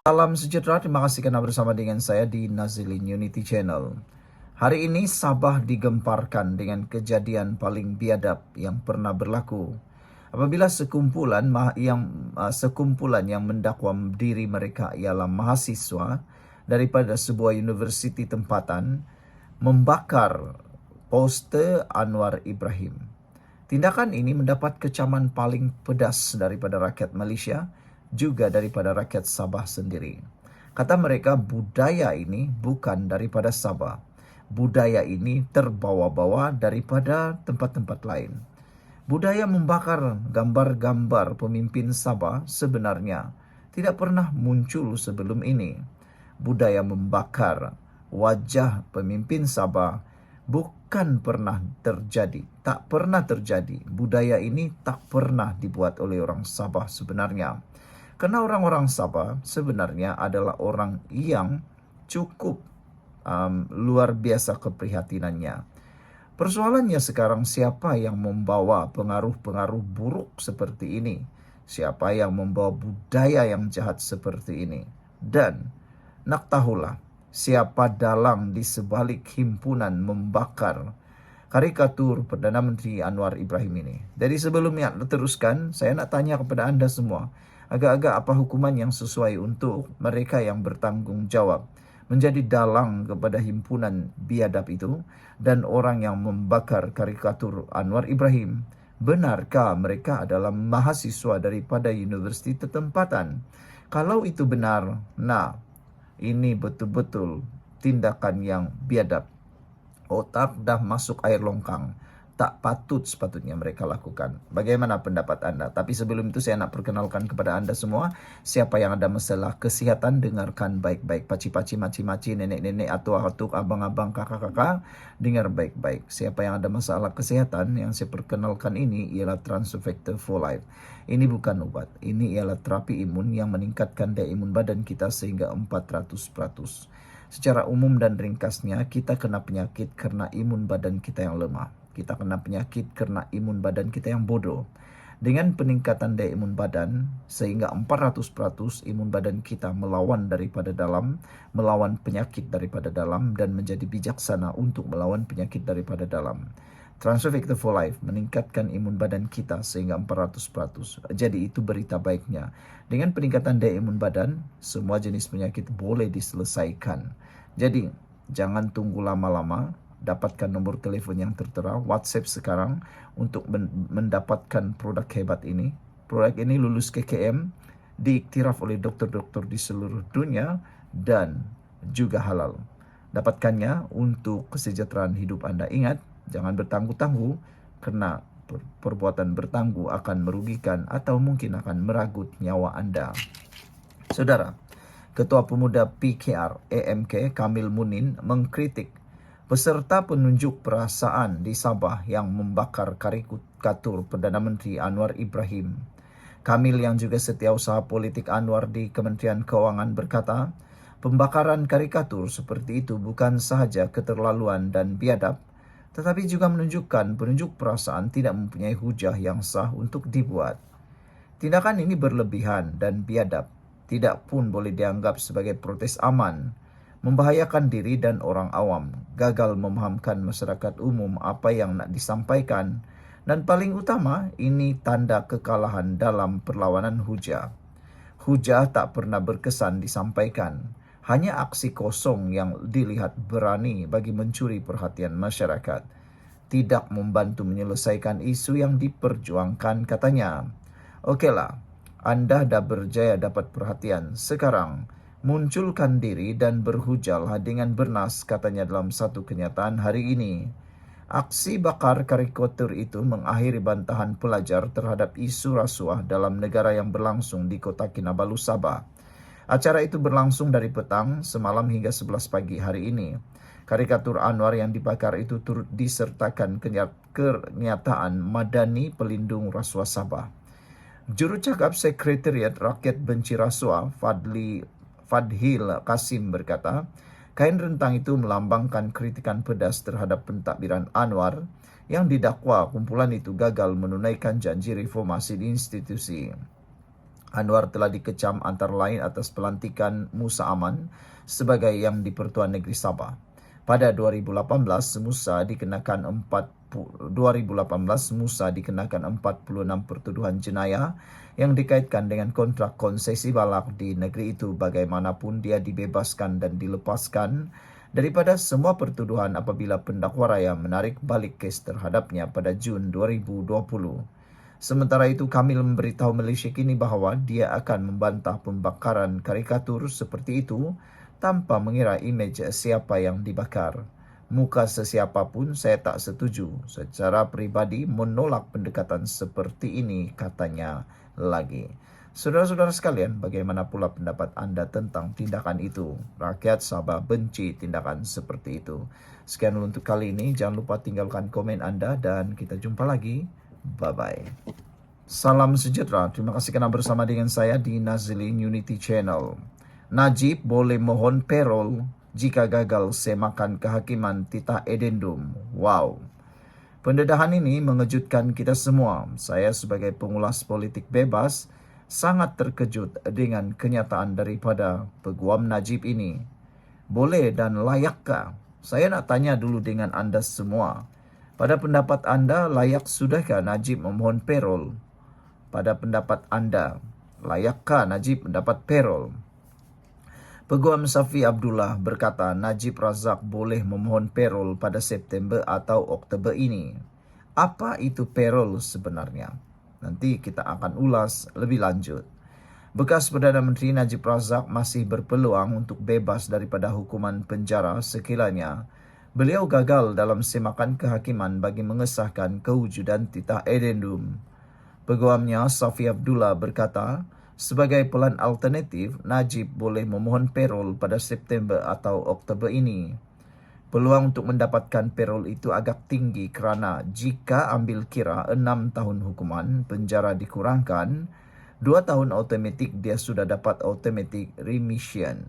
Salam sejahtera, terima kasih karena bersama dengan saya di Nazilin Unity Channel. Hari ini Sabah digemparkan dengan kejadian paling biadab yang pernah berlaku. Apabila sekumpulan yang mendakwa diri mereka ialah mahasiswa daripada sebuah universiti tempatan membakar poster Anwar Ibrahim. Tindakan ini mendapat kecaman paling pedas daripada rakyat Malaysia, juga daripada rakyat Sabah sendiri. Kata mereka, budaya ini bukan daripada Sabah. Budaya ini terbawa-bawa daripada tempat-tempat lain. Budaya membakar gambar-gambar pemimpin Sabah sebenarnya tidak pernah muncul sebelum ini. Budaya membakar wajah pemimpin Sabah bukan pernah terjadi, tak pernah terjadi. Budaya ini tak pernah dibuat oleh orang Sabah sebenarnya. Karena orang-orang Sabah sebenarnya adalah orang yang cukup luar biasa keprihatinannya. Persoalannya sekarang, siapa yang membawa pengaruh-pengaruh buruk seperti ini? Siapa yang membawa budaya yang jahat seperti ini? Dan nak tahulah siapa dalang di sebalik himpunan membakar karikatur Perdana Menteri Anwar Ibrahim ini. Jadi sebelumnya teruskan, saya nak tanya kepada anda semua, agak-agak apa hukuman yang sesuai untuk mereka yang bertanggung jawab menjadi dalang kepada himpunan biadab itu dan orang yang membakar karikatur Anwar Ibrahim? Benarkah mereka adalah mahasiswa daripada universiti tempatan? Kalau itu benar, nah, ini betul-betul tindakan yang biadab. Otak dah masuk air longkang. Tak patut sepatutnya mereka lakukan. Bagaimana pendapat anda? Tapi sebelum itu saya nak perkenalkan kepada anda semua, siapa yang ada masalah kesihatan, dengarkan baik-baik. Paci-paci, maci-maci, nenek-nenek, atuk-atuk, abang-abang, kakak-kakak, dengar baik-baik. Siapa yang ada masalah kesehatan, yang saya perkenalkan ini ialah Transfactor for Life. Ini bukan obat. Ini ialah terapi imun yang meningkatkan daya imun badan kita sehingga 400%. Secara umum dan ringkasnya, kita kena penyakit karena imun badan kita yang lemah. Kita kena penyakit karena imun badan kita yang bodoh. Dengan peningkatan daya imun badan, sehingga 400% imun badan kita melawan daripada dalam, melawan penyakit daripada dalam, dan menjadi bijaksana untuk melawan penyakit daripada dalam. Transfactor for Life meningkatkan imun badan kita sehingga 400%. Jadi itu berita baiknya. Dengan peningkatan daya imun badan, semua jenis penyakit boleh diselesaikan. Jadi jangan tunggu lama-lama. Dapatkan nombor telefon yang tertera, WhatsApp sekarang untuk mendapatkan produk hebat ini. Produk ini lulus KKM, diiktiraf oleh dokter-dokter di seluruh dunia dan juga halal. Dapatkannya untuk kesejahteraan hidup anda. Ingat, jangan bertangguh-tangguh, karena perbuatan bertangguh akan merugikan atau mungkin akan meragut nyawa anda. Saudara, Ketua Pemuda PKR AMK Kamil Munin mengkritik peserta penunjuk perasaan di Sabah yang membakar karikatur Perdana Menteri Anwar Ibrahim. Kamil yang juga setiausaha politik Anwar di Kementerian Keuangan berkata, pembakaran karikatur seperti itu bukan sahaja keterlaluan dan biadab, tetapi juga menunjukkan penunjuk perasaan tidak mempunyai hujah yang sah untuk dibuat. Tindakan ini berlebihan dan biadab, tidak pun boleh dianggap sebagai protes aman, membahayakan diri dan orang awam, gagal memahamkan masyarakat umum apa yang nak disampaikan, dan paling utama, ini tanda kekalahan dalam perlawanan hujah. Hujah tak pernah berkesan disampaikan, hanya aksi kosong yang dilihat berani bagi mencuri perhatian masyarakat. Tidak membantu menyelesaikan isu yang diperjuangkan, katanya. Okeylah, anda dah berjaya dapat perhatian. Sekarang, munculkan diri dan berhujahlah dengan bernas, katanya dalam satu kenyataan hari ini. Aksi bakar karikatur itu mengakhiri bantahan pelajar terhadap isu rasuah dalam negara yang berlangsung di kota Kinabalu, Sabah. Acara itu berlangsung dari petang semalam hingga 11 pagi hari ini. Karikatur Anwar yang dibakar itu turut disertakan kenyataan Madani Pelindung Rasuah Sabah. Jurucakap Sekretariat Rakyat Benci Rasuah Fadhil Kasim berkata, kain rentang itu melambangkan kritikan pedas terhadap pentadbiran Anwar yang didakwa kumpulan itu gagal menunaikan janji reformasi di institusi. Anwar telah dikecam antara lain atas pelantikan Musa Aman sebagai Yang di-Pertuan Negeri Sabah. Pada 2018, Musa dikenakan 46 pertuduhan jenayah yang dikaitkan dengan kontrak konsesi balak di negeri itu. Bagaimanapun dia dibebaskan dan dilepaskan daripada semua pertuduhan apabila pendakwa raya menarik balik kes terhadapnya pada Jun 2020. Sementara itu, Kamil memberitahu Malaysia Kini bahawa dia akan membantah pembakaran karikatur seperti itu tanpa mengira imej siapa yang dibakar. Muka sesiapa pun saya tak setuju. Secara peribadi menolak pendekatan seperti ini, katanya lagi. Saudara-saudara sekalian, bagaimana pula pendapat anda tentang tindakan itu? Rakyat Sabah benci tindakan seperti itu. Sekian dulu untuk kali ini. Jangan lupa tinggalkan komen anda dan kita jumpa lagi. Bye-bye. Salam sejahtera. Terima kasih kerana bersama dengan saya di Nazlin Unity Channel. Najib boleh mohon parol jika gagal semakan kehakiman titah edendum. Wow. Pendedahan ini mengejutkan kita semua. Saya sebagai pengulas politik bebas sangat terkejut dengan kenyataan daripada Peguam Najib ini. Boleh dan layakkah? Saya nak tanya dulu dengan anda semua. Pada pendapat anda, layak sudahkah Najib memohon parol? Pada pendapat anda, layakkah Najib mendapat parol? Peguam Safi Abdullah berkata Najib Razak boleh memohon parol pada September atau Oktober ini. Apa itu parol sebenarnya? Nanti kita akan ulas lebih lanjut. Bekas Perdana Menteri Najib Razak masih berpeluang untuk bebas daripada hukuman penjara sekiranya beliau gagal dalam semakan kehakiman bagi mengesahkan kewujudan titah edendum. Peguamnya Safi Abdullah berkata, sebagai pelan alternatif, Najib boleh memohon parol pada September atau Oktober ini. Peluang untuk mendapatkan parol itu agak tinggi kerana jika ambil kira 6 tahun hukuman penjara dikurangkan, 2 tahun automatik dia sudah dapat automatic remission.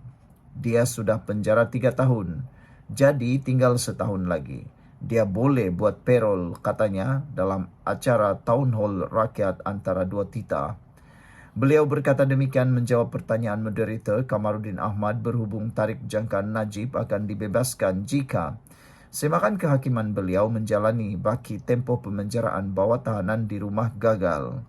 Dia sudah penjara 3 tahun. Jadi tinggal setahun lagi. Dia boleh buat parol, katanya, dalam acara Town Hall Rakyat antara dua titah. Beliau berkata demikian menjawab pertanyaan moderator Kamarudin Ahmad berhubung tarikh jangkaan Najib akan dibebaskan jika semakan kehakiman beliau menjalani baki tempoh pemenjaraan bawah tahanan di rumah gagal.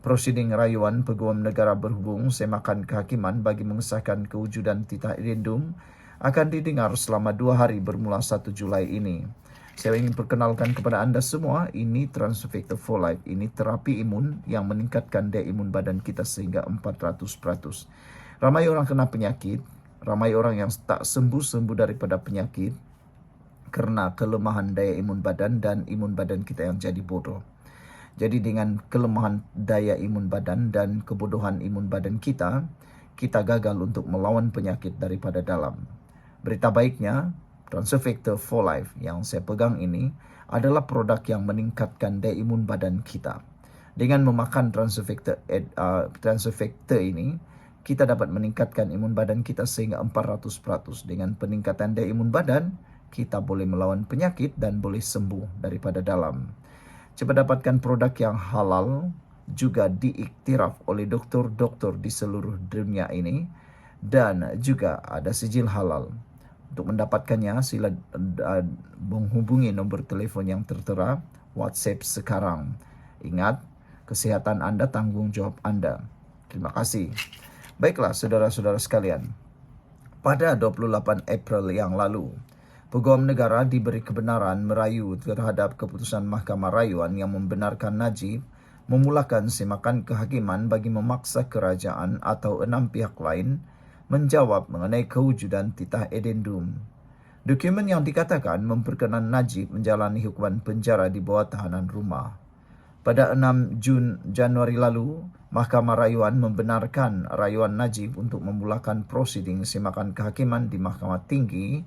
Prosiding rayuan Peguam Negara berhubung semakan kehakiman bagi mengesahkan kewujudan titah edendum akan didengar selama 2 hari bermula 1 Julai ini. Saya ingin perkenalkan kepada anda semua, ini Transfector for Life. Ini terapi imun yang meningkatkan daya imun badan kita sehingga 400%. Ramai orang kena penyakit, ramai orang yang tak sembuh-sembuh daripada penyakit kerana kelemahan daya imun badan dan imun badan kita yang jadi bodoh. Jadi dengan kelemahan daya imun badan dan kebodohan imun badan kita gagal untuk melawan penyakit daripada dalam. Berita baiknya, Transfector for Life yang saya pegang ini adalah produk yang meningkatkan daya imun badan kita. Dengan memakan Transfector ini, kita dapat meningkatkan imun badan kita sehingga 400%. Dengan peningkatan daya imun badan, kita boleh melawan penyakit dan boleh sembuh daripada dalam. Cepat dapatkan produk yang halal, juga diiktiraf oleh doktor-doktor di seluruh dunia ini dan juga ada sijil halal. Untuk mendapatkannya, sila menghubungi nombor telefon yang tertera, WhatsApp sekarang. Ingat, kesihatan anda tanggungjawab anda. Terima kasih. Baiklah, saudara-saudara sekalian. Pada 28 April yang lalu, Peguam Negara diberi kebenaran merayu terhadap keputusan Mahkamah Rayuan yang membenarkan Najib memulakan semakan kehakiman bagi memaksa kerajaan atau 6 pihak lain menjawab mengenai kewujudan titah edendum. Dokumen yang dikatakan memperkenan Najib menjalani hukuman penjara di bawah tahanan rumah. Pada 6 Januari lalu, Mahkamah Rayuan membenarkan rayuan Najib untuk memulakan prosiding semakan kehakiman di Mahkamah Tinggi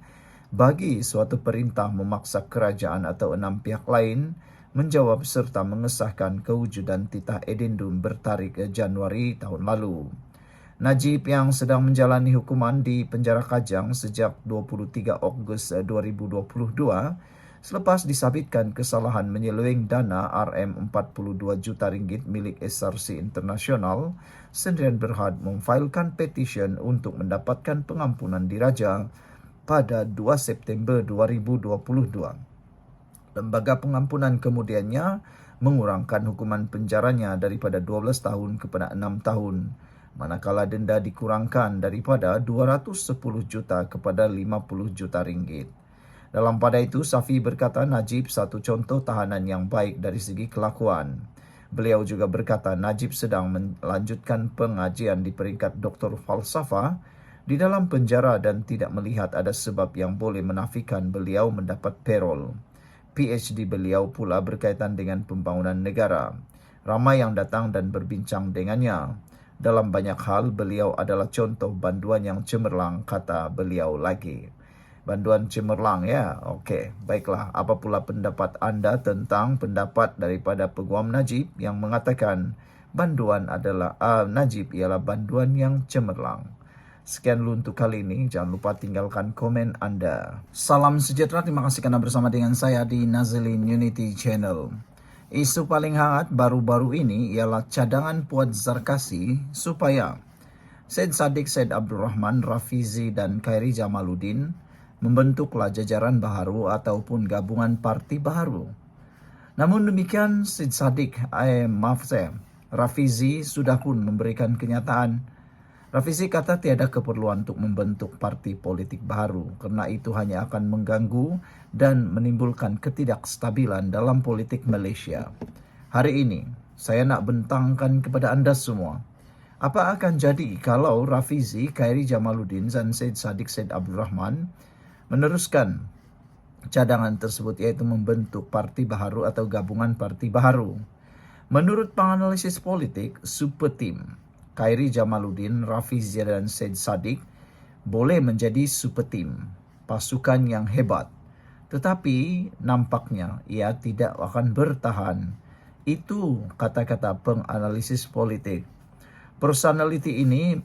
bagi suatu perintah memaksa kerajaan atau 6 pihak lain menjawab serta mengesahkan kewujudan titah edendum bertarikh Januari tahun lalu. Najib yang sedang menjalani hukuman di penjara Kajang sejak 23 Ogos 2022 selepas disabitkan kesalahan menyeleweng dana RM42 juta ringgit milik SRC Internasional. Sdn Berhad memfailkan petisyen untuk mendapatkan pengampunan diraja pada 2 September 2022. Lembaga pengampunan kemudiannya mengurangkan hukuman penjaranya daripada 12 tahun kepada 6 tahun, manakala denda dikurangkan daripada 210 juta kepada 50 juta ringgit. Dalam pada itu, Safi berkata Najib satu contoh tahanan yang baik dari segi kelakuan. Beliau juga berkata Najib sedang melanjutkan pengajian di peringkat Doktor Falsafah di dalam penjara dan tidak melihat ada sebab yang boleh menafikan beliau mendapat parol. PhD beliau pula berkaitan dengan pembangunan negara. Ramai yang datang dan berbincang dengannya. Dalam banyak hal, beliau adalah contoh banduan yang cemerlang, kata beliau lagi. Banduan cemerlang, ya? Okey, baiklah. Apa pula pendapat anda tentang pendapat daripada Peguam Najib yang mengatakan Najib ialah banduan yang cemerlang? Sekian dulu untuk kali ini. Jangan lupa tinggalkan komen anda. Salam sejahtera. Terima kasih kerana bersama dengan saya di Nazilin Unity Channel. Isu paling hangat baru-baru ini ialah cadangan Puan Zarkasi supaya Syed Saddiq Syed Abdul Rahman, Rafizi dan Khairi Jamaluddin membentuklah jajaran baharu ataupun gabungan parti baharu. Namun demikian, Syed Saddiq, Rafizi sudah pun memberikan kenyataan. Rafizi kata tiada keperluan untuk membentuk parti politik baru kerana itu hanya akan mengganggu dan menimbulkan ketidakstabilan dalam politik Malaysia. Hari ini, saya nak bentangkan kepada anda semua, apa akan jadi kalau Rafizi, Khairi Jamaluddin dan Syed Saddiq Syed Abdul Rahman meneruskan cadangan tersebut, iaitu membentuk parti baharu atau gabungan parti baharu. Menurut penganalisis politik, super team Khairi Jamaluddin, Rafizi dan Syed Saddiq boleh menjadi super team, pasukan yang hebat. Tetapi nampaknya ia tidak akan bertahan. Itu kata-kata penganalisis politik. Personality ini,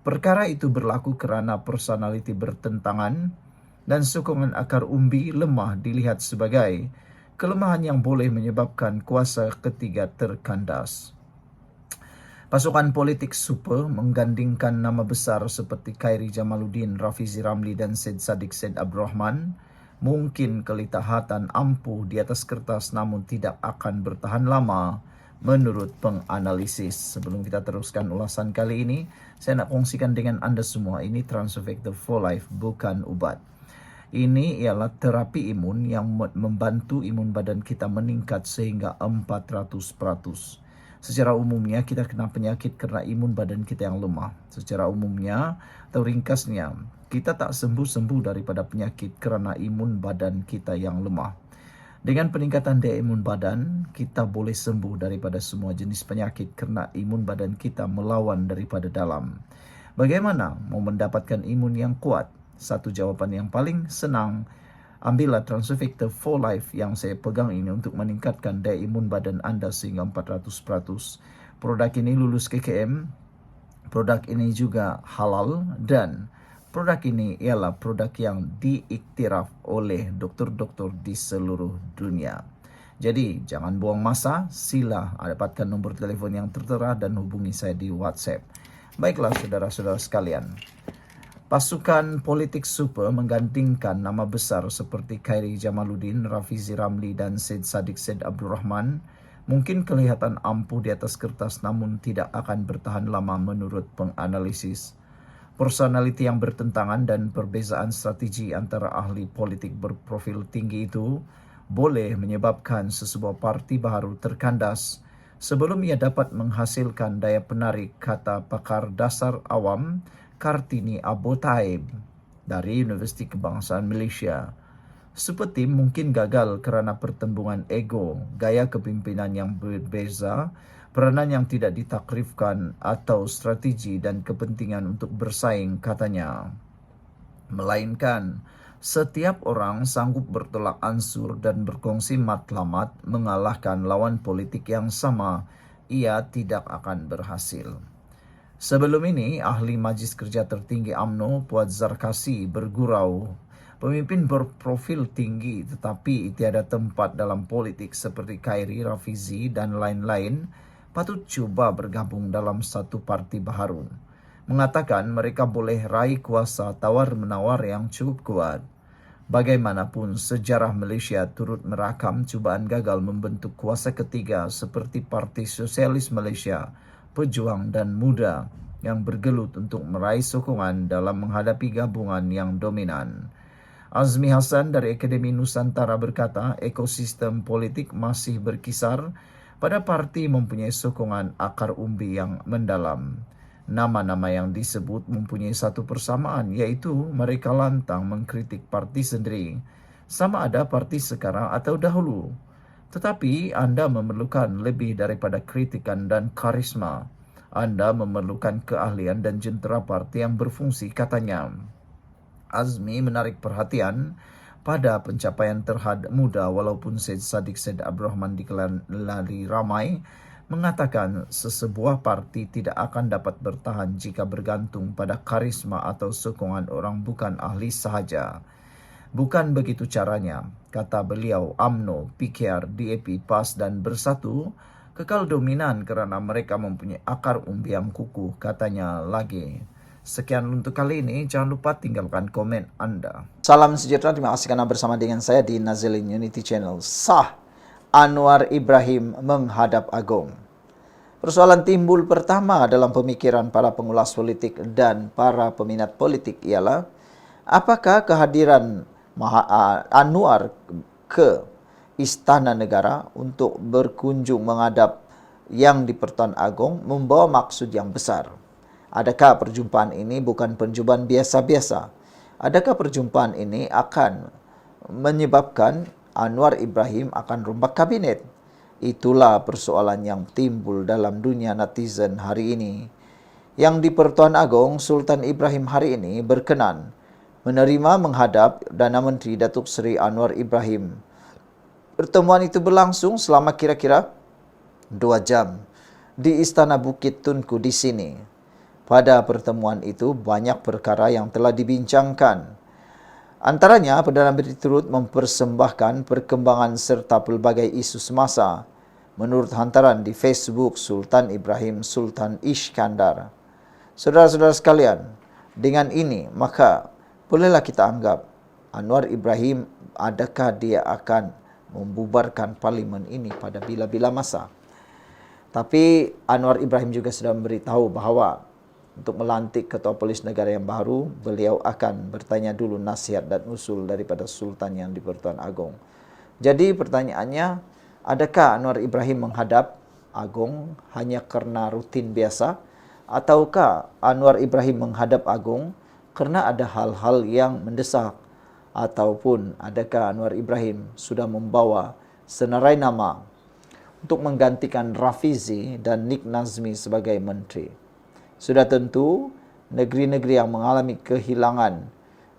perkara itu berlaku kerana personality bertentangan dan sokongan akar umbi lemah dilihat sebagai kelemahan yang boleh menyebabkan kuasa ketiga terkandas. Pasukan politik super menggandingkan nama besar seperti Khairi Jamaluddin, Rafizi Ramli dan Syed Saddiq Syed Abdul Rahman mungkin kelihatan ampuh di atas kertas namun tidak akan bertahan lama menurut penganalisis. Sebelum kita teruskan ulasan kali ini, saya nak kongsikan dengan anda semua, ini Transofector for Life, bukan ubat. Ini ialah terapi imun yang membantu imun badan kita meningkat sehingga 400%. Secara umumnya kita kena penyakit kerana imun badan kita yang lemah. Secara umumnya atau ringkasnya, kita tak sembuh-sembuh daripada penyakit kerana imun badan kita yang lemah. Dengan peningkatan daya imun badan, kita boleh sembuh daripada semua jenis penyakit kerana imun badan kita melawan daripada dalam. Bagaimana mau mendapatkan imun yang kuat? Satu jawapan yang paling senang, ambillah Transofector for Life yang saya pegang ini untuk meningkatkan daya imun badan anda sehingga 400%. Produk ini lulus KKM, produk ini juga halal dan produk ini ialah produk yang diiktiraf oleh doktor-doktor di seluruh dunia. Jadi jangan buang masa, sila dapatkan nombor telefon yang tertera dan hubungi saya di WhatsApp. Baiklah saudara-saudara sekalian. Pasukan politik super menggandingkan nama besar seperti Khairi Jamaluddin, Rafizi Ramli dan Syed Saddiq Syed Abdul Rahman mungkin kelihatan ampuh di atas kertas namun tidak akan bertahan lama menurut penganalisis. Personaliti yang bertentangan dan perbezaan strategi antara ahli politik berprofil tinggi itu boleh menyebabkan sesebuah parti baru terkandas sebelum ia dapat menghasilkan daya penarik, kata pakar dasar awam Kartini Abu Taib dari Universiti Kebangsaan Malaysia. Super team mungkin gagal kerana pertembungan ego, gaya kepimpinan yang berbeza, peranan yang tidak ditakrifkan atau strategi dan kepentingan untuk bersaing, katanya. Melainkan, setiap orang sanggup bertolak ansur dan berkongsi matlamat mengalahkan lawan politik yang sama, ia tidak akan berhasil. Sebelum ini, ahli Majlis Kerja Tertinggi UMNO Puan Zarkasi bergurau Pemimpin berprofil tinggi tetapi tiada tempat dalam politik seperti Khairi, Rafizi dan lain-lain patut cuba bergabung dalam satu parti baharu. Mengatakan mereka boleh raih kuasa tawar-menawar yang cukup kuat. Bagaimanapun, sejarah Malaysia turut merakam cubaan gagal membentuk kuasa ketiga seperti Parti Sosialis Malaysia, Pejuang dan Muda yang bergelut untuk meraih sokongan dalam menghadapi gabungan yang dominan. Azmi Hassan dari Akademi Nusantara berkata, ekosistem politik masih berkisar pada parti mempunyai sokongan akar umbi yang mendalam. Nama-nama yang disebut mempunyai satu persamaan, iaitu mereka lantang mengkritik parti sendiri, sama ada parti sekarang atau dahulu. Tetapi anda memerlukan lebih daripada kritikan dan karisma. Anda memerlukan keahlian dan jentera parti yang berfungsi, katanya. Azmi menarik perhatian pada pencapaian terhad muda walaupun Syed Saddiq Syed Abdul Rahman dikelari ramai, mengatakan sesebuah parti tidak akan dapat bertahan jika bergantung pada karisma atau sokongan orang bukan ahli sahaja. Bukan begitu caranya, kata beliau. UMNO, PKR, DAP, PAS dan Bersatu kekal dominan kerana mereka mempunyai akar umbi yang kukuh, katanya lagi. Sekian untuk kali ini, jangan lupa tinggalkan komen anda. Salam sejahtera, terima kasih karena bersama dengan saya di Nazilin Unity Channel. Sah Anwar Ibrahim menghadap Agong. Persoalan timbul pertama dalam pemikiran para pengulas politik dan para peminat politik ialah apakah kehadiran Anwar ke Istana Negara untuk berkunjung menghadap Yang di-Pertuan Agong membawa maksud yang besar. Adakah perjumpaan ini bukan perjumpaan biasa-biasa? Adakah perjumpaan ini akan menyebabkan Anwar Ibrahim akan rombak kabinet? Itulah persoalan yang timbul dalam dunia netizen hari ini. Yang di-Pertuan Agong, Sultan Ibrahim hari ini berkenan menerima menghadap Perdana Menteri Datuk Seri Anwar Ibrahim. Pertemuan itu berlangsung selama kira-kira 2 jam di Istana Bukit Tunku di sini. Pada pertemuan itu, banyak perkara yang telah dibincangkan. Antaranya, Perdana Menteri turut mempersembahkan perkembangan serta pelbagai isu semasa menurut hantaran di Facebook Sultan Ibrahim Sultan Iskandar. Saudara-saudara sekalian, dengan ini, maka bolehlah kita anggap Anwar Ibrahim, adakah dia akan membubarkan parlimen ini pada bila-bila masa? Tapi Anwar Ibrahim juga sudah memberitahu bahawa untuk melantik Ketua Polis Negara yang baru, beliau akan bertanya dulu nasihat dan usul daripada Sultan yang di-Pertuan Agong. Jadi pertanyaannya, adakah Anwar Ibrahim menghadap Agong hanya kerana rutin biasa? Ataukah Anwar Ibrahim menghadap Agong kerana ada hal-hal yang mendesak? Ataupun adakah Anwar Ibrahim sudah membawa senarai nama untuk menggantikan Rafizi dan Nik Nazmi sebagai menteri? Sudah tentu, negeri-negeri yang mengalami kehilangan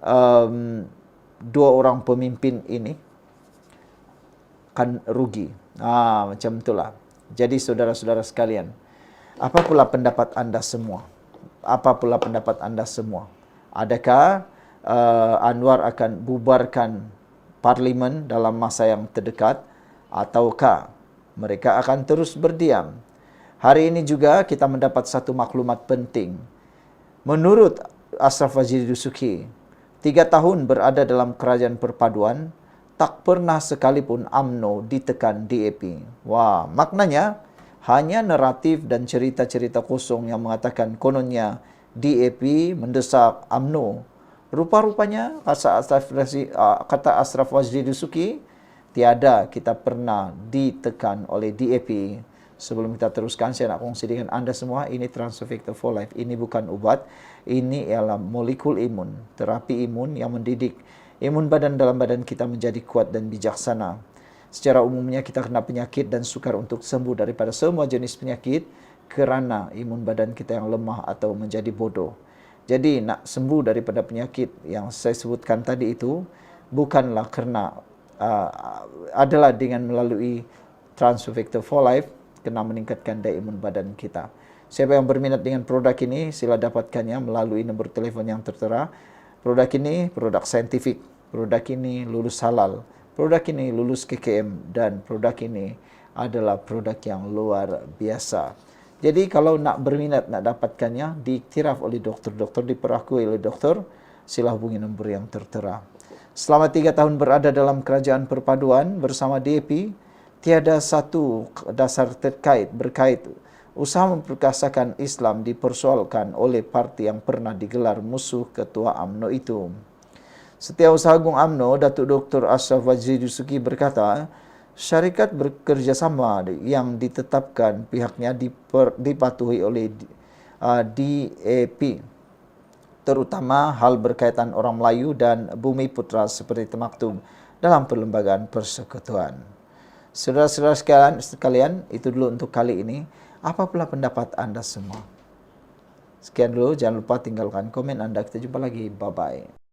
2 orang pemimpin ini akan rugi. Macam itulah. Jadi saudara-saudara sekalian, apa pula pendapat anda semua? Apa pula pendapat anda semua? Adakah Anwar akan bubarkan parlimen dalam masa yang terdekat? Ataukah mereka akan terus berdiam? Hari ini juga kita mendapat satu maklumat penting. Menurut Ashraf Waziri Dusuki, 3 tahun berada dalam kerajaan perpaduan, tak pernah sekalipun UMNO ditekan DAP. Wah, maknanya hanya naratif dan cerita-cerita kosong yang mengatakan kononnya DAP mendesak UMNO. Rupa-rupanya, kata Ashraf Waziri Dusuki, tiada kita pernah ditekan oleh DAP. Sebelum kita teruskan, saya nak kongsi dengan anda semua, ini Transfer Factor for Life. Ini bukan ubat, ini ialah molekul imun, terapi imun yang mendidik imun dalam badan kita menjadi kuat dan bijaksana. Secara umumnya kita kena penyakit dan sukar untuk sembuh daripada semua jenis penyakit kerana imun badan kita yang lemah atau menjadi bodoh. Jadi nak sembuh daripada penyakit yang saya sebutkan tadi itu bukanlah kerana adalah dengan melalui Transfer Factor for Life, kena meningkatkan daya imun badan kita. Siapa yang berminat dengan produk ini, sila dapatkannya melalui nombor telefon yang tertera. Produk ini produk saintifik, produk ini lulus halal, produk ini lulus KKM, dan produk ini adalah produk yang luar biasa. Jadi kalau nak berminat nak dapatkannya, diiktiraf oleh doktor-doktor, diperakui oleh doktor, sila hubungi nombor yang tertera. Selama 3 tahun berada dalam kerajaan perpaduan bersama DAP, tiada satu dasar berkait usaha memperkasakan Islam dipersoalkan oleh parti yang pernah digelar musuh ketua UMNO itu. Setiausaha Agung UMNO, Datuk Dr. Ashraf Wajdi Dusuki berkata, syarikat bekerjasama yang ditetapkan pihaknya dipatuhi oleh DAP, terutama hal berkaitan orang Melayu dan Bumi Putra seperti termaktub dalam Perlembagaan Persekutuan. Saudara-saudara sekalian, itu dulu untuk kali ini. Apa pula pendapat anda semua? Sekian dulu, jangan lupa tinggalkan komen anda. Kita jumpa lagi. Bye-bye.